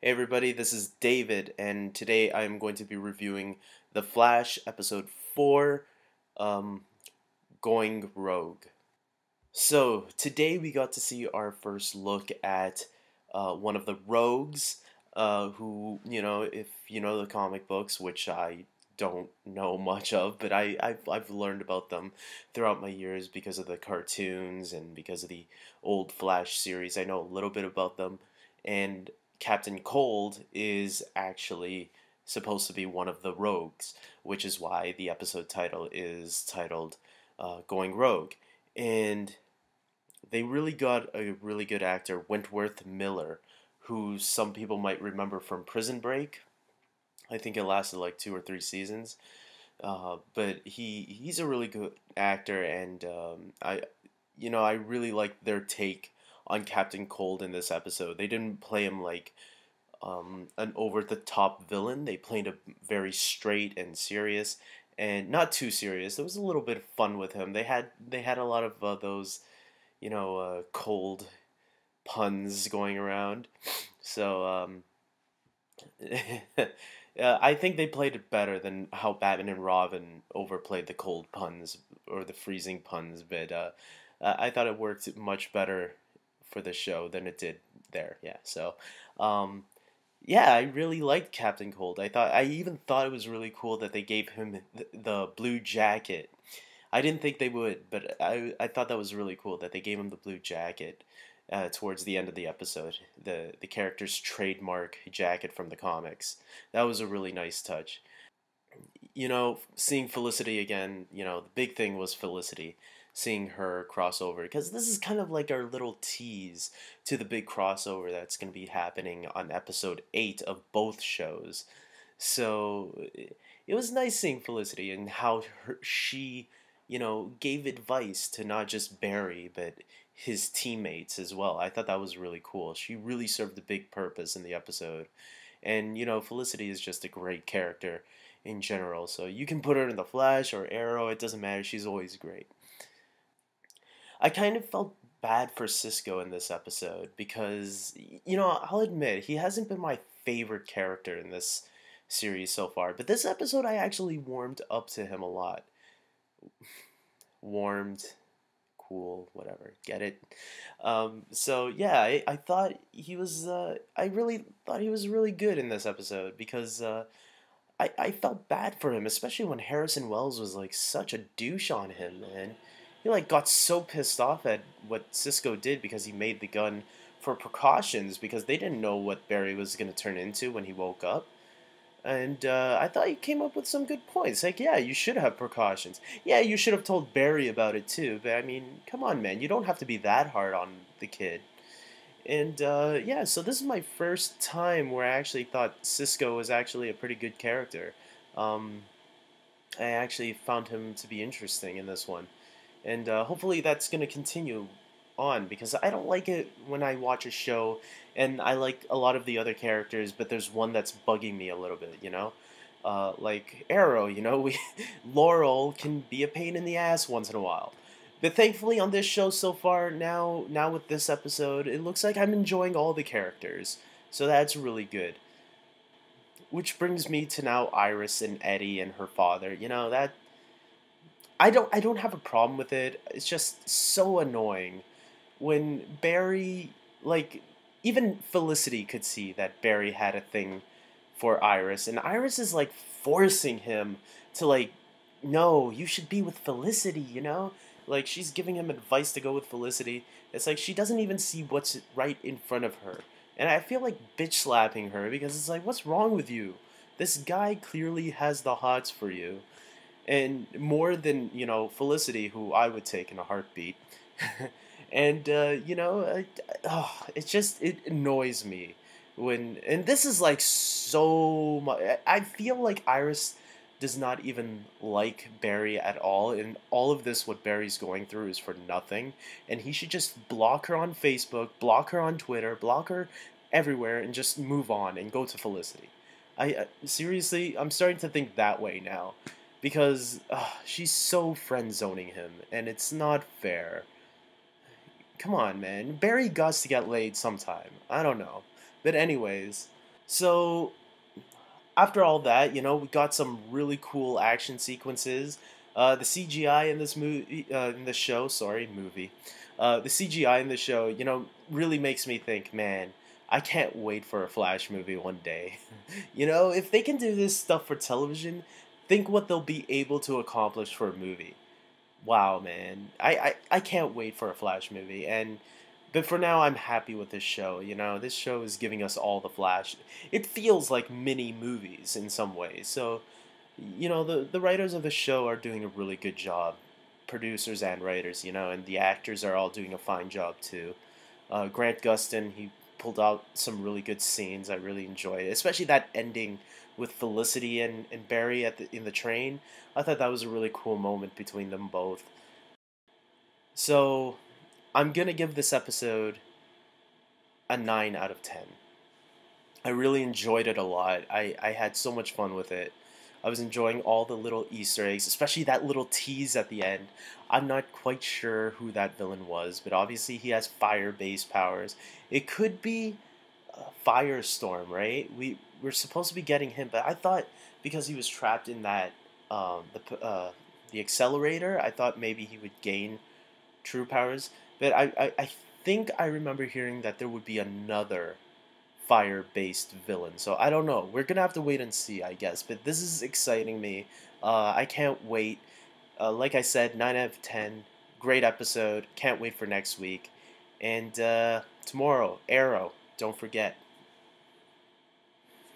Hey everybody, this is David, and today I am going to be reviewing The Flash episode 4, um, Going Rogue. So, today we got to see our first look at one of the rogues, who, if you know the comic books, which I don't know much of, but I've learned about them throughout my years because of the cartoons and because of the old Flash series. I know a little bit about them, and Captain Cold is actually supposed to be one of the rogues, which is why the episode title is titled Going Rogue. And they really got a really good actor, Wentworth Miller, who some people might remember from Prison Break. I think it lasted like 2 or 3 seasons. But he's a really good actor, and I really like their take on Captain Cold in this episode. They didn't play him like an over the top villain. They played him very straight and serious, and not too serious. There was a little bit of fun with him. They had a lot of those cold puns going around. So I think they played it better than how Batman and Robin overplayed the cold puns or the freezing puns. But I thought it worked much better for the show than it did there. Yeah. So. Um, yeah, I really liked Captain Cold. I even thought it was really cool that they gave him the blue jacket. I didn't think they would, but I thought that was really cool that they gave him the blue jacket towards the end of the episode. The character's trademark jacket from the comics. That was a really nice touch. Seeing Felicity again, the big thing was Felicity, seeing her crossover, because this is kind of like our little tease to the big crossover that's going to be happening on episode 8 of both shows. So it was nice seeing Felicity and how she, gave advice to not just Barry, but his teammates as well. I thought that was really cool. She really served a big purpose in the episode. And, Felicity is just a great character in general. So you can put her in The Flash or Arrow, it doesn't matter. She's always great. I kind of felt bad for Cisco in this episode because, I'll admit, he hasn't been my favorite character in this series so far. But this episode, I actually warmed up to him a lot. Warmed, cool, whatever. Get it? So yeah, I thought he was. I really thought he was really good in this episode because I felt bad for him, especially when Harrison Wells was like such a douche on him, man. He like got so pissed off at what Cisco did because he made the gun for precautions because they didn't know what Barry was gonna turn into when he woke up. And I thought you came up with some good points. Like, yeah, you should have precautions. Yeah, you should have told Barry about it too. But I mean, come on, man. You don't have to be that hard on the kid. And yeah, so this is my first time where I actually thought Cisco was actually a pretty good character. Um, I actually found him to be interesting in this one. And hopefully that's going to continue on because I don't like it when I watch a show and I like a lot of the other characters, but there's one that's bugging me a little bit. Like Arrow, we Laurel can be a pain in the ass once in a while. But thankfully on this show so far, now with this episode, it looks like I'm enjoying all the characters. So that's really good. Which brings me to now Iris and Eddie and her father. That I don't have a problem with it. It's just so annoying when Barry, like, even Felicity could see that Barry had a thing for Iris, and Iris is like forcing him to, like, no, you should be with Felicity. Like, she's giving him advice to go with Felicity. It's like she doesn't even see what's right in front of her. And I feel like bitch slapping her because it's like, what's wrong with you? This guy clearly has the hots for you. And more than, Felicity, who I would take in a heartbeat. And it annoys me when, and this is like so much. I feel like Iris does not even like Barry at all, and all of this what Barry's going through is for nothing, and he should just block her on Facebook, block her on Twitter, block her everywhere, and just move on and go to Felicity. I seriously, I'm starting to think that way now because she's so friend zoning him, and it's not fair. Come on, man. Barry got to get laid sometime. I don't know. But anyways, So after all that, we got some really cool action sequences. The CGI in this movie, in the show, sorry, movie. The CGI in the show, really makes me think, man, I can't wait for a Flash movie one day. If they can do this stuff for television, think what they'll be able to accomplish for a movie. Wow, man. I can't wait for a Flash movie. But for now, I'm happy with this show. This show is giving us all the Flash. It feels like mini movies in some ways. So, the writers of the show are doing a really good job. Producers and writers, and the actors are all doing a fine job too. Grant Gustin, he pulled out some really good scenes. I really enjoyed it, especially that ending with Felicity and Barry in the train. I thought that was a really cool moment between them both. So I'm gonna give this episode a 9 out of 10. I really enjoyed it a lot. I had so much fun with it. I was enjoying all the little Easter eggs, especially that little tease at the end. I'm not quite sure who that villain was, but obviously he has fire-based powers. It could be Firestorm, right? We're supposed to be getting him, but I thought because he was trapped in that the accelerator, I thought maybe he would gain true powers. But I think I remember hearing that there would be another fire-based villain. So I don't know. We're gonna have to wait and see, I guess. But this is exciting me. I can't wait. Like I said, 9 out of 10. Great episode. Can't wait for next week. And tomorrow, Arrow. Don't forget.